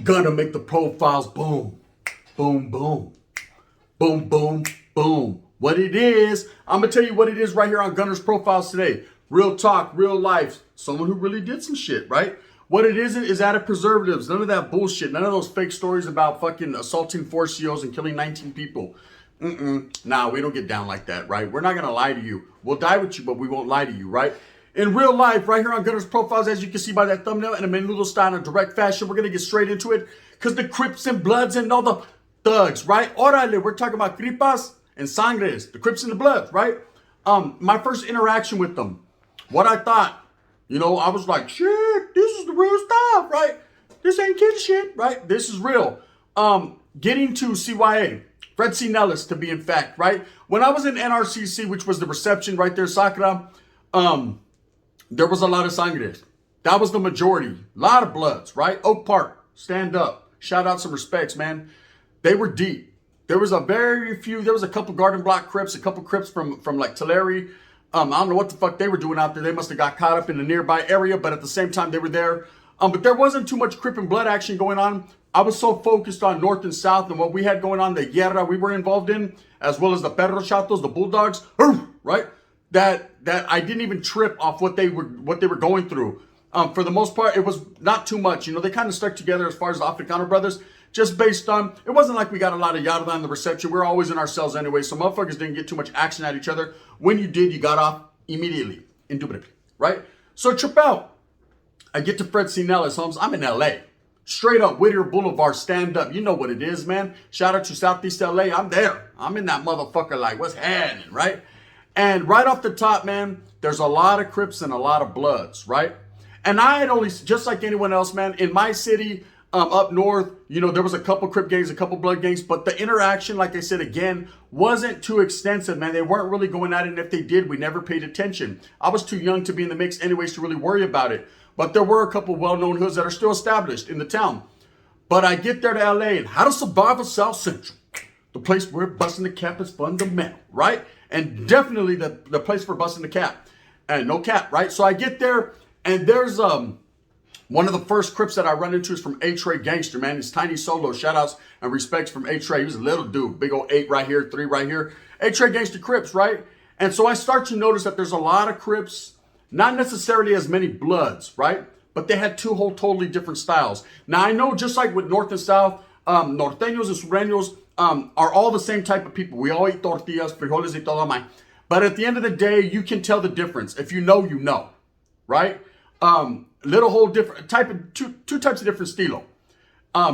gonna make the profiles boom, boom, boom, boom, boom, boom. What it is, I'm gonna tell you what it is right here on Gunner's Profiles today. Real talk, real life. Someone who really did some shit, right? What it is added preservatives. None of that bullshit. None of those fake stories about fucking assaulting 4 COs and killing 19 people. Nah, we don't get down like that, right? We're not gonna lie to you. We'll die with you, but we won't lie to you, right? In real life, right here on Gunner's Profiles, as you can see by that thumbnail, in a menudo style, in a direct fashion, we're gonna get straight into it, because the Crips and Bloods and all the thugs, right? Orale, we're talking about Cripas and Sangres, the Crips and the Bloods, right? My first interaction with them, what I thought, I was like, shit, this is the real stuff, right? This ain't kid shit, right? This is real. Getting to CYA, Fred C. Nellis to be in fact, right? When I was in NRCC, which was the reception right there, Sakura, there was a lot of Sangres. That was the majority. A lot of Bloods, right? Oak Park, stand up. Shout out some respects, man. They were deep. There was a very few, there was a couple Garden Block Crips, a couple Crips from like Tulare. I don't know what the fuck they were doing out there. They must have got caught up in the nearby area, but at the same time they were there. But there wasn't too much Crip and Blood action going on. I was so focused on North and South and what we had going on, the guerra we were involved in, as well as the Perro Chatos, the Bulldogs, right? That I didn't even trip off what they were going through. For the most part, it was not too much. They kind of stuck together as far as the Africano brothers, just based on, it wasn't like we got a lot of yada in the reception. We were always in our cells anyway, so motherfuckers didn't get too much action at each other. When you did, you got off immediately, indubitably, right? So trip out. I get to Fred C. Nellis, Holmes. I'm in LA. Straight up, Whittier Boulevard, stand up. You know what it is, man. Shout out to Southeast LA. I'm there. I'm in that motherfucker like, what's happening, right? And right off the top, man, there's a lot of Crips and a lot of Bloods, right? And I had only, just like anyone else, man, in my city, up north, there was a couple Crip gangs, a couple Blood gangs, but the interaction, like I said again, wasn't too extensive, man. They weren't really going at it, and if they did, we never paid attention. I was too young to be in the mix anyways to really worry about it. But there were a couple well-known hoods that are still established in the town. But I get there to LA, and how to survive a South Central, the place where busting the cap is fundamental, right? And definitely the place for busting the cap, and no cap, right? So I get there, and there's one of the first Crips that I run into is from A-Tray Gangster, man. He's Tiny Solo. Shout outs and respects from A-Tray. He was a little dude, big old 8 right here, 3 right here. A-Tray Gangster Crips, right? And so I start to notice that there's a lot of Crips, not necessarily as many Bloods, right? But they had two whole totally different styles. Now I know, just like with North and South, Norteños and Sureños are all the same type of people. We all eat tortillas, frijoles y todo más. But at the end of the day, you can tell the difference. If you know, right? Little whole different type of two types of different stilo.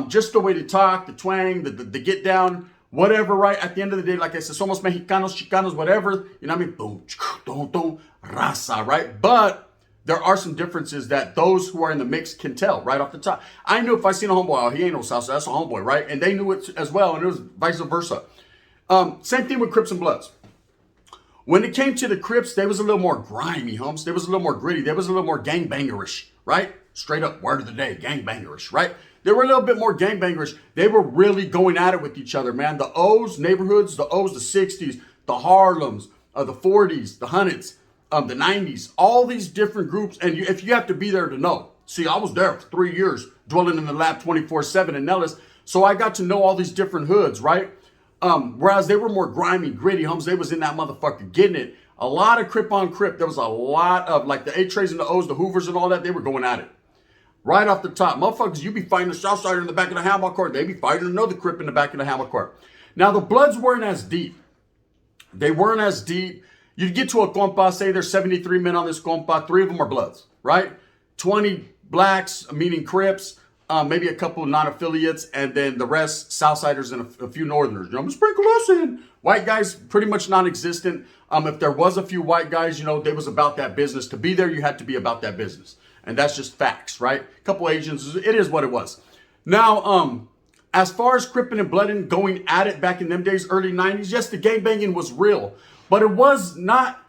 Just the way to talk, the twang, the get down, whatever, right? At the end of the day, like I said, somos Mexicanos, Chicanos, whatever, you know what I mean? Boom, don, raza, right? But there are some differences that those who are in the mix can tell right off the top. I knew if I seen a homeboy, oh, he ain't no salsa, that's a homeboy, right? And they knew it as well, and it was vice versa. Same thing with Crips and Bloods. When it came to the Crips, they was a little more grimy, Holmes. They was a little more gritty. They was a little more gangbangerish, right? Straight up, word of the day, gangbangerish, right? They were a little bit more gangbangerish. They were really going at it with each other, man. The O's, neighborhoods, the O's, the 60s, the Harlems, the 40s, the Hundreds, the 90s, all these different groups. And if you have to be there to know. See, I was there for 3 years, dwelling in the lab 24/7 in Nellis. So I got to know all these different hoods, right? Whereas they were more grimy, gritty, Holmes. They was in that motherfucker getting it. A lot of Crip on Crip. There was a lot of, like, the A-Trays and the O's, the Hoovers and all that. They were going at it. Right off the top. Motherfuckers, you be fighting the Southsider in the back of the Hammock Court. They be fighting another Crip in the back of the Hammock Court. Now, the Bloods weren't as deep. They weren't as deep. You'd get to a compa, say there's 73 men on this compa. 3 of them are Bloods, right? 20 blacks, meaning Crips. Maybe a couple of non-affiliates, and then the rest, Southsiders and a few Northerners. I'm gonna sprinkle us in. White guys, pretty much non-existent. If there was a few white guys, they was about that business. To be there, you had to be about that business. And that's just facts, right? A couple Asians, it is what it was. Now, as far as Crippin' and Bloodin' going at it back in them days, early 90s, yes, the gangbanging was real. But it was not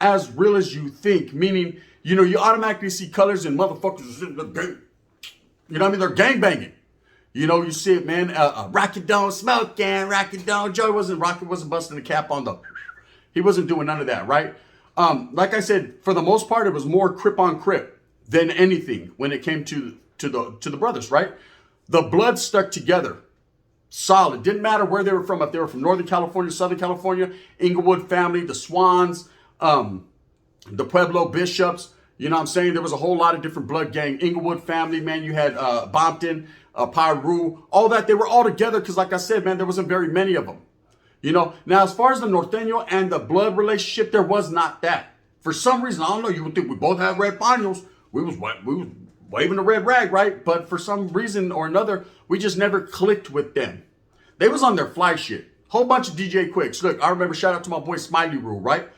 as real as you think. Meaning, you automatically see colors and motherfuckers. You know what I mean? They're gangbanging. You see it, man. Rocket don't smoking, Rocket don't. Rocket wasn't busting the cap on the. He wasn't doing none of that, right? Like I said, for the most part, it was more Crip on Crip than anything when it came to the brothers, right? The Bloods stuck together. Solid. Didn't matter where they were from. If they were from Northern California, Southern California, Inglewood family, the Swans, the Pueblo Bishops. You know what I'm saying? There was a whole lot of different blood gang. Inglewood family, man. You had Bompton, Piru, all that. They were all together because, like I said, man, there wasn't very many of them. You know, now as far as the Norteño and the blood relationship, there was not that. For some reason, I don't know, you would think we both have red paños. We was waving the red rag, right? But for some reason or another, we just never clicked with them. They was on their fly shit. Whole bunch of DJ Quicks. Look, I remember, shout out to my boy Smiley Rule, right?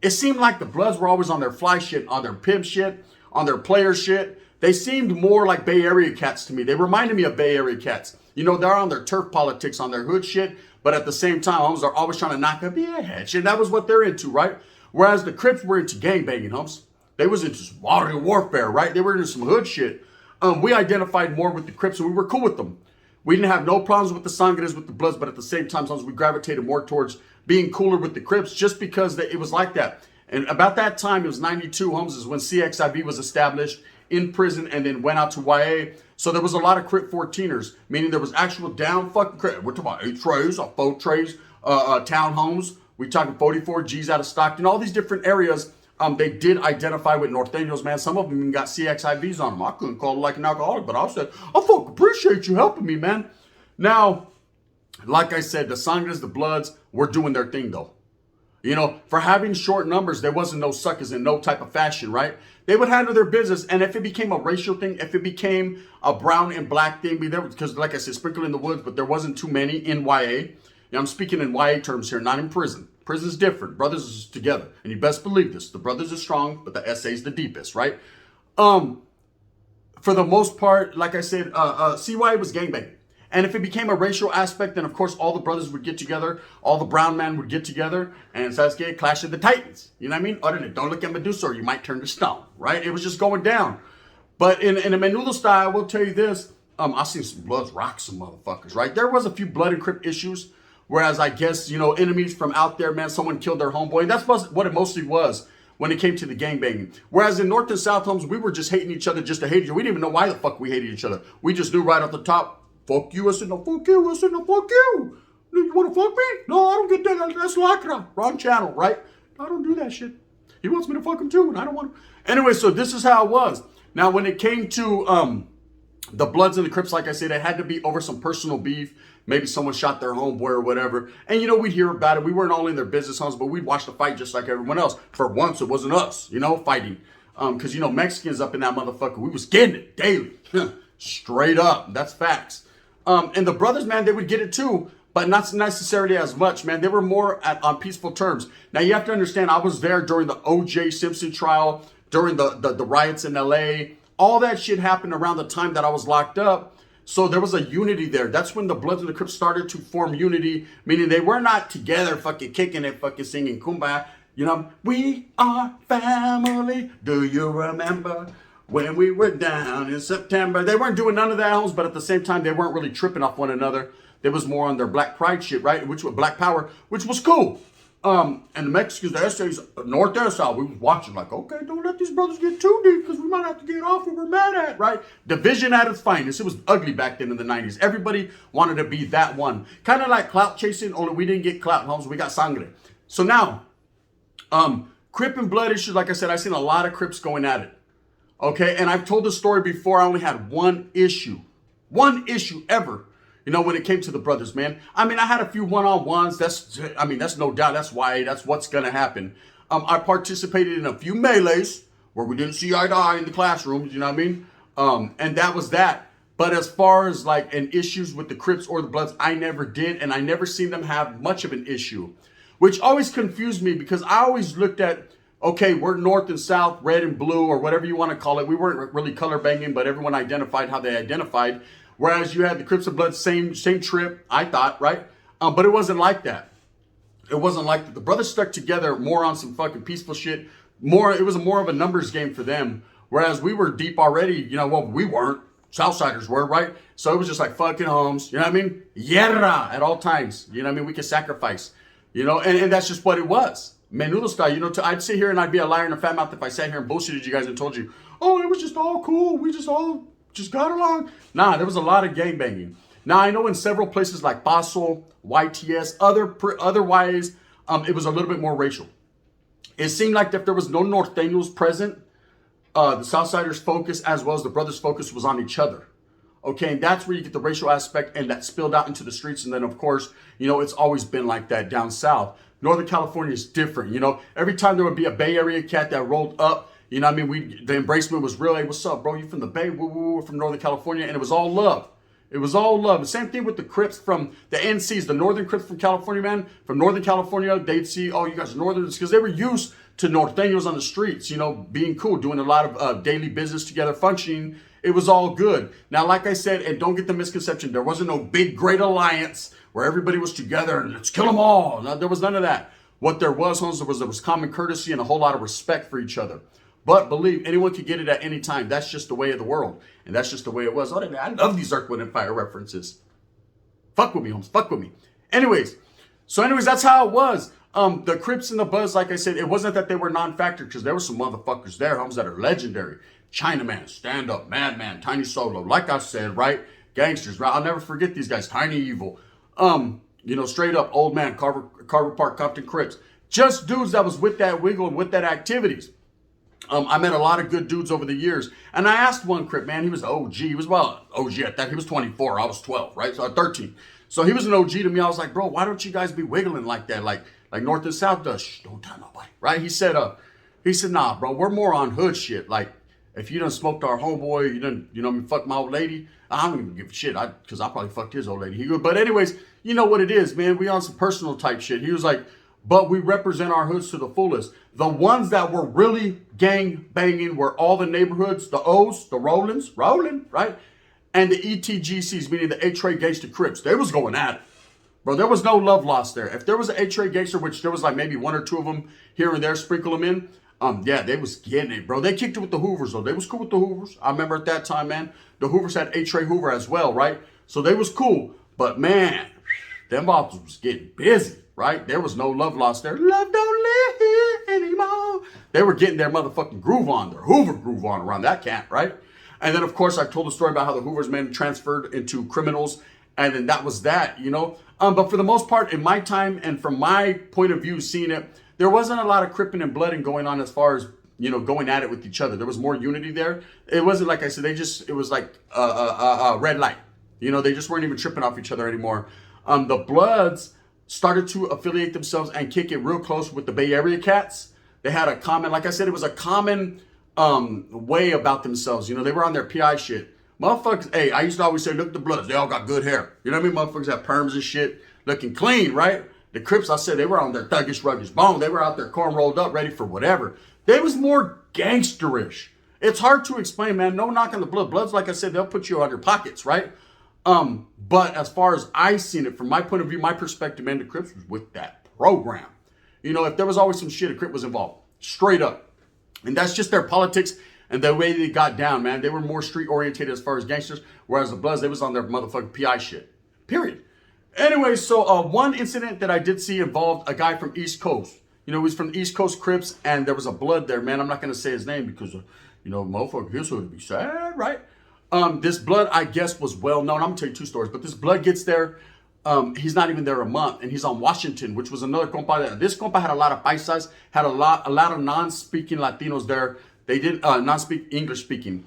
It seemed like the Bloods were always on their fly shit, on their pimp shit, on their player shit. They seemed more like Bay Area cats to me. They reminded me of Bay Area cats. You know, they're on their turf politics, on their hood shit. But at the same time, homes are always trying to knock up your head. And that was what they're into, right? Whereas the Crips were into gangbanging, homes. They was into modern warfare, right? They were into some hood shit. We identified more with the Crips and we were cool with them. We didn't have no problems with the Sangres, with the Bloods, but at the same time, sometimes we gravitated more towards being cooler with the Crips just because it was like that. And about that time, it was 92, homes, is when CXIV was established in prison and then went out to YA. So there was a lot of Crip 14ers, meaning there was actual down fucking Crip. We're talking about 8 trays, 4 trays, townhomes. We talking 44 G's out of Stockton, all these different areas. They did identify with Norteños, man. Some of them even got CXIVs on them. I couldn't call it like an alcoholic, but I said, I fucking appreciate you helping me, man. Now, like I said, the Sangres, the Bloods, were doing their thing, though. You know, for having short numbers, there wasn't no suckers in no type of fashion, right? They would handle their business, and if it became a racial thing, if it became a brown and black thing, because like I said, sprinkle in the woods, but there wasn't too many in YA. You know, I'm speaking in YA terms here, not in prison. Prison's different. Brothers is together, and you best believe this. The brothers are strong, but the SA's the deepest, right? For the most part, like I said, CYA was gangbanging. And if it became a racial aspect, then of course all the brothers would get together, all the brown men would get together, and Sasuke Clash of the Titans. You know what I mean? Other than don't look at Medusa or you might turn to stone, right? It was just going down. But in a Menudo style, I will tell you this, I've seen some Bloods rock some motherfuckers, right? There was a few Blood and Crip issues, whereas I guess, you know, enemies from out there, man, someone killed their homeboy. And that's what it mostly was when it came to the gangbanging. Whereas in North and South homes, we were just hating each other just to hate each other. We didn't even know why the fuck we hated each other. We just knew right off the top, fuck you, I said no, fuck you, I said no, fuck you. You want to fuck me? No, I don't get that. That's lacra. Wrong channel, right? I don't do that shit. He wants me to fuck him too, and I don't want to. Anyway, so this is how it was. Now, when it came to the Bloods and the Crips, like I said, it had to be over some personal beef. Maybe someone shot their homeboy or whatever. And, you know, we'd hear about it. We weren't all in their business homes, but we'd watch the fight just like everyone else. For once, it wasn't us, you know, fighting. Because, you know, Mexicans up in that motherfucker, we was getting it daily. Straight up. That's facts. And the brothers, man, they would get it too, but not necessarily as much, man. They were more on peaceful terms. Now, you have to understand, I was there during the O.J. Simpson trial, during the riots in L.A. All that shit happened around the time that I was locked up. So there was a unity there. That's when the Bloods and the Crips started to form unity, meaning they were not together fucking kicking it, fucking singing Kumbaya. You know, we are family. Do you remember when we were down in September? They weren't doing none of that, homes, but at the same time, they weren't really tripping off one another. They was more on their black pride shit, right? Which was black power, which was cool. And the Mexicans, the essays, North and South, we was watching like, okay, don't let these brothers get too deep because we might have to get off what we're mad at, right? Division at its finest. It was ugly back then in the 90s. Everybody wanted to be that one. Kind of like clout chasing, only we didn't get clout, homes. We got sangre. So now, Crip and Blood issues, like I said, I've seen a lot of Crips going at it. Okay, and I've told the story before. I only had one issue ever. You know, when it came to the brothers, man. I mean, I had a few one-on-ones. That's no doubt. That's why. That's what's going to happen. I participated in a few melees where we didn't see eye to eye in the classrooms. You know what I mean? And that was that. But as far as like an issues with the Crips or the Bloods, I never did. And I never seen them have much of an issue, which always confused me because I always looked at, okay, we're North and South, red and blue, or whatever you want to call it. We weren't really color banging, but everyone identified how they identified. Whereas you had the Crips and Bloods, same trip, I thought, right? But it wasn't like that. It wasn't like that. The brothers stuck together more on some fucking peaceful shit. It was more of a numbers game for them. Whereas we were deep already, you know, well, we weren't. Southsiders were, right? So it was just like fucking homes, you know what I mean? Yerra at all times. You know what I mean? We could sacrifice, you know, and that's just what it was. Menudo style, you know, I'd sit here and I'd be a liar and a fat mouth if I sat here and bullshitted you guys and told you, oh, it was just all cool. We just all just got along. Nah, there was a lot of gangbanging. Now, I know in several places like Basel, YTS, otherwise, it was a little bit more racial. It seemed like if there was no Norteños present, the Southsiders' focus as well as the brothers' focus was on each other. Okay, and that's where you get the racial aspect, and that spilled out into the streets. And then, of course, you know, it's always been like that down south. Northern California is different. You know, every time there would be a Bay Area cat that rolled up, you know what I mean? The embracement was real. Hey, what's up, bro? You from the Bay? We're from Northern California. And it was all love. It was all love. The same thing with the Crips from the NCs, the Northern Crips from California, man. From Northern California, they'd see, oh, you guys are Northerners, because they were used to Norteños on the streets, you know, being cool, doing a lot of daily business together, functioning. It was all good. Now, like I said, and don't get the misconception, there wasn't no big, great alliance where everybody was together and let's kill them all. No, there was none of that. What there was, Holmes, there was common courtesy and a whole lot of respect for each other. But believe, anyone could get it at any time. That's just the way of the world. And that's just the way it was. Oh, I love these Earth, Wind, and Fire references. Fuck with me, Holmes. Fuck with me. Anyways, that's how it was. The Crips and the Bloods, like I said, it wasn't that they were non-factor, because there were some motherfuckers there, Holmes, that are legendary. Chinaman, Stand Up, Madman, Tiny Solo. Like I said, right? Gangsters, right? I'll never forget these guys. Tiny Evil. You know, straight up, Old Man, Carver Park, Compton Crips. Just dudes that was with that wiggle and with that activities. I met a lot of good dudes over the years. And I asked one Crip, man, he was OG. He was, well, OG at that. He was 24. I was 12, right? So 13. So he was an OG to me. I was like, bro, why don't you guys be wiggling like that? Like North and South does. Shh, don't tell nobody, right? He said, nah, bro, we're more on hood shit. Like, if you done smoked our homeboy, you done, you know, fuck my old lady, I don't even give a shit, because I probably fucked his old lady. He goes, but anyways, you know what it is, man. We on some personal type shit. He was like, but we represent our hoods to the fullest. The ones that were really gang banging were all the neighborhoods, the O's, the Rollins, right? And the ETGCs, meaning the A-Tray Gangster Crips. They was going at it. Bro, there was no love lost there. If there was an A-Tray Gangster, which there was like maybe one or two of them here and there, sprinkle them in, yeah, they was getting it, bro. They kicked it with the Hoovers, though. They was cool with the Hoovers. I remember at that time, man, the Hoovers had A-Tray Hoover as well, right? So they was cool. But, man, them bops was getting busy, right? There was no love lost there. Love don't live here anymore. They were getting their motherfucking groove on, their Hoover groove on around that camp, right? And then, of course, I told the story about how the Hoovers men transferred into criminals, and then that was that, you know? But for the most part, in my time and from my point of view, seeing it, there wasn't a lot of cripping and blooding going on as far as, you know, going at it with each other. There was more unity there. It wasn't like I said, it was like a red light. You know, they just weren't even tripping off each other anymore. The Bloods started to affiliate themselves and kick it real close with the Bay Area cats. They had a common, like I said, it was a common way about themselves. You know, they were on their PI shit. Motherfuckers, hey, I used to always say, look at the Bloods. They all got good hair. You know what I mean? Motherfuckers have perms and shit, looking clean, right? The Crips, I said, they were on their thuggish, ruggish bone. They were out there corn rolled up, ready for whatever. They was more gangsterish. It's hard to explain, man. No knock on the Blood. Bloods, like I said, they'll put you on your pockets, right? But as far as I seen it, from my point of view, my perspective, man, the Crips was with that program. You know, if there was always some shit, a Crip was involved. Straight up. And that's just their politics and the way they got down, man. They were more street oriented as far as gangsters, whereas the Bloods, they was on their motherfucking PI shit. Period. Anyway, so one incident that I did see involved a guy from East Coast. You know, he was from the East Coast Crips, and there was a Blood there, man. I'm not going to say his name because, you know, motherfucker, his hood would be sad, right? This Blood, I guess, was well known. I'm going to tell you two stories, but this Blood gets there. He's not even there a month, and he's on Washington, which was another compa. This compa had a lot of paisas, had a lot of non-speaking Latinos there. They didn't non-speak English speaking.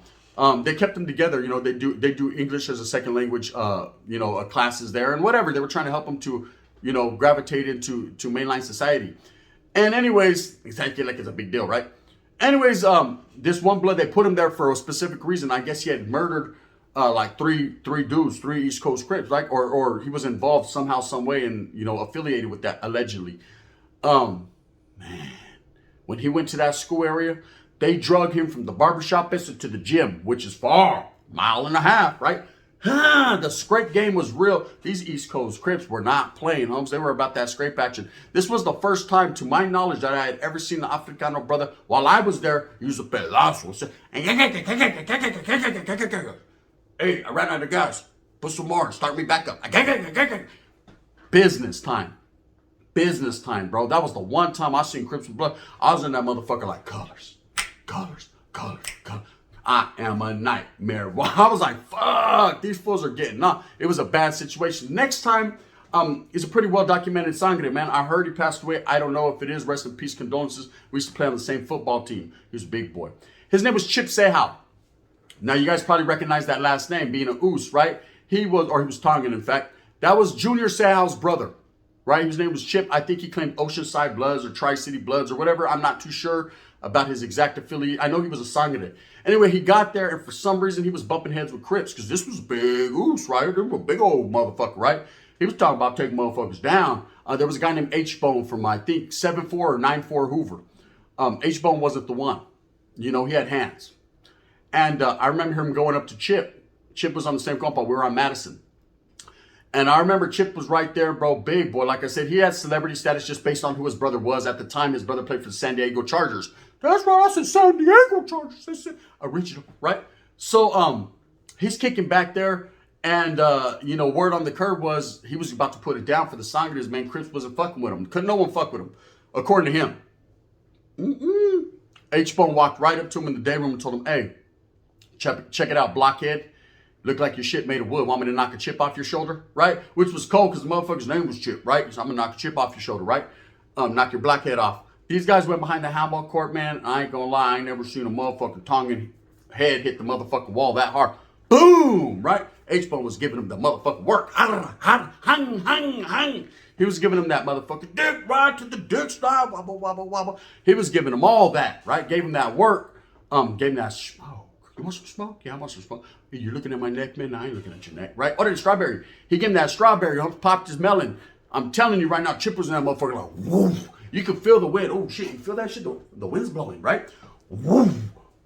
They kept them together. You know, they do English as a second language, you know, classes there and whatever. They were trying to help them to, you know, gravitate into mainline society. And anyways, exactly like it's a big deal, right? Anyways, this one Blood, they put him there for a specific reason. I guess he had murdered like three dudes, three East Coast Crips, right? Or he was involved somehow, some way, and, you know, affiliated with that allegedly. Man, when he went to that school area, they drug him from the barbershop to the gym, which is far, 1.5 miles, right? The scrape game was real. These East Coast Crips were not playing, Holmes. They were about that scrape action. This was the first time, to my knowledge, that I had ever seen the Africano brother, while I was there, use a pedazo. Hey, I ran out of gas. Put some more and start me back up. Business time. Business time, bro. That was the one time I seen Crips and Blood. I was in that motherfucker like colors. I am a nightmare. Well, I was like, fuck, these fools are getting up. It was a bad situation. Next time, it's a pretty well documented sangre, man. I heard he passed away. I don't know if it is. Rest in peace, condolences. We used to play on the same football team. He was a big boy. His name was Chip Sehau. Now, you guys probably recognize that last name, being an Oos, right? He was Tongan, in fact. That was Junior Sehau's brother, right? His name was Chip. I think he claimed Oceanside Bloods or Tri-City Bloods or whatever. I'm not too sure about his exact affiliate. I know he was a Sangre. Anyway, he got there, and for some reason, he was bumping heads with Crips, because this was big Oos, right? They were a big old motherfucker, right? He was talking about taking motherfuckers down. There was a guy named H-Bone from, I think, 7'4 or 9'4 Hoover. H-Bone wasn't the one. You know, he had hands. And I remember him going up to Chip. Chip was on the same compound. We were on Madison. And I remember Chip was right there, bro, big boy. Like I said, he had celebrity status just based on who his brother was. At the time, his brother played for the San Diego Chargers. That's right, I said San Diego Chargers. I said original, right? So he's kicking back there. And, you know, word on the curb was he was about to put it down for the Sangres, man. Crips wasn't fucking with him. Couldn't no one fuck with him, according to him. H-Bone walked right up to him in the day room and told him, hey, check it out, blockhead. Look like your shit made of wood. Want me to knock a chip off your shoulder, right? Which was cold because the motherfucker's name was Chip, right? So I'm going to knock a chip off your shoulder, right? Knock your blackhead off. These guys went behind the handball court, man. I ain't going to lie. I ain't never seen a motherfucking Tongan head hit the motherfucking wall that hard. Boom, right? H-Bone was giving him the motherfucking work. He was giving him that motherfucking dick right to the dick style. Wobble, wobble, wobble. He was giving him all that, right? Gave him that work. Gave him that smoke. You want some smoke? Yeah, I want some smoke. Hey, you're looking at my neck, man? I ain't looking at your neck, right? Ordered strawberry. He gave him that strawberry. Popped his melon. I'm telling you right now, Chip was in that motherfucker like, woof. You could feel the wind. Oh, shit. You feel that shit? The wind's blowing, right? Woof.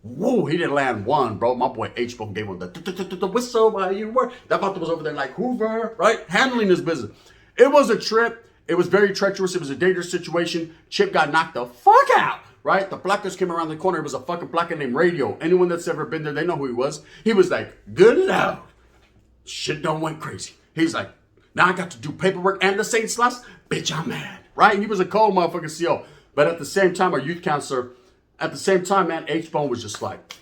Whoa, he didn't land one, bro. My boy H-Bone gave him the whistle while you were. That mother was over there like Hoover, right? Handling his business. It was a trip. It was very treacherous. It was a dangerous situation. Chip got knocked the fuck out, right? The placas came around the corner. It was a fucking placa named Radio. Anyone that's ever been there, they know who he was. He was like, good loud. Shit done went crazy. He's like, now I got to do paperwork and the Saints lost? Bitch, I'm mad, right? He was a cold motherfucking CO. But at the same time, our youth counselor, at the same time, man, H-Bone was just like,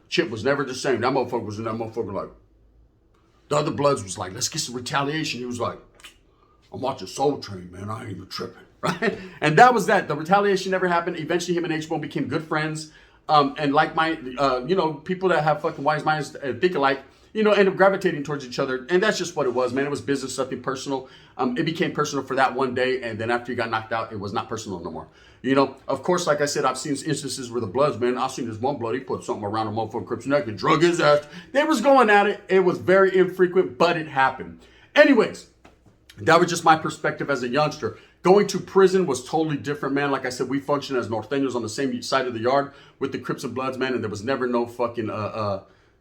Chip was never the same. That motherfucker was in that motherfucker like, the other Bloods was like, let's get some retaliation. He was like, I'm watching Soul Train, man. I ain't even tripping, right? And that was that. The retaliation never happened. Eventually, him and H-Bone became good friends. And like you know, people that have fucking wise minds think alike, you know, end up gravitating towards each other. And that's just what it was, man. It was business, nothing personal. It became personal for that one day. And then after he got knocked out, it was not personal no more. You know, of course, like I said, I've seen instances where the Bloods, man, I've seen this one Blood, he put something around a motherfucking Crip's neck and drug his ass. They was going at it. It was very infrequent, but it happened. Anyways, that was just my perspective as a youngster. Going to prison was totally different, man. Like I said, we functioned as Norteños on the same side of the yard with the Crips and Bloods, man, and there was never no fucking,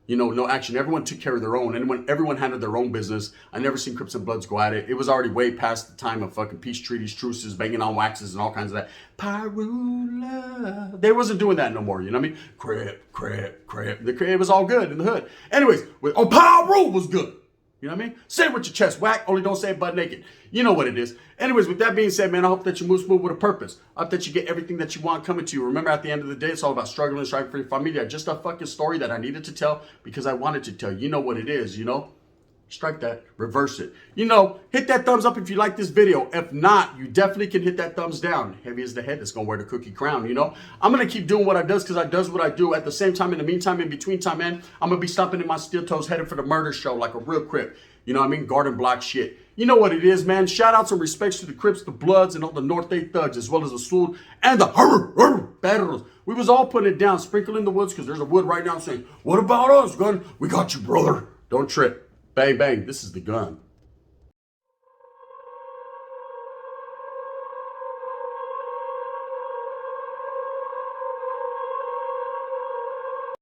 you know, no action. Everyone took care of their own. Everyone handled their own business. I never seen Crips and Bloods go at it. It was already way past the time of fucking peace treaties, truces, banging on waxes, and all kinds of that. Pirula. They wasn't doing that no more, you know what I mean? Crip. It was all good in the hood. Anyways, Pyru was good. You know what I mean? Say it with your chest whack, only don't say it butt naked. You know what it is. Anyways, with that being said, man, I hope that you move smooth with a purpose. I hope that you get everything that you want coming to you. Remember, at the end of the day, it's all about struggling and striving for your familia. Just a fucking story that I needed to tell because I wanted to tell. You know what it is, you know? Strike that, reverse it. You know, hit that thumbs up if you like this video. If not, you definitely can hit that thumbs down. Heavy as the head that's going to wear the cookie crown, you know? I'm going to keep doing what I does because I does what I do. At the same time, in the meantime, in between time, man, I'm going to be stomping in my steel toes headed for the murder show like a real Crip. You know what I mean? Garden block shit. You know what it is, man. Shout outs and respects to the Crips, the Bloods, and all the North 8 thugs, as well as the Sud and the Perros. We was all putting it down, sprinkling the woods, because there's a wood right now saying, what about us, gun? We got you, brother. Don't trip. Bang, bang. This is the gun.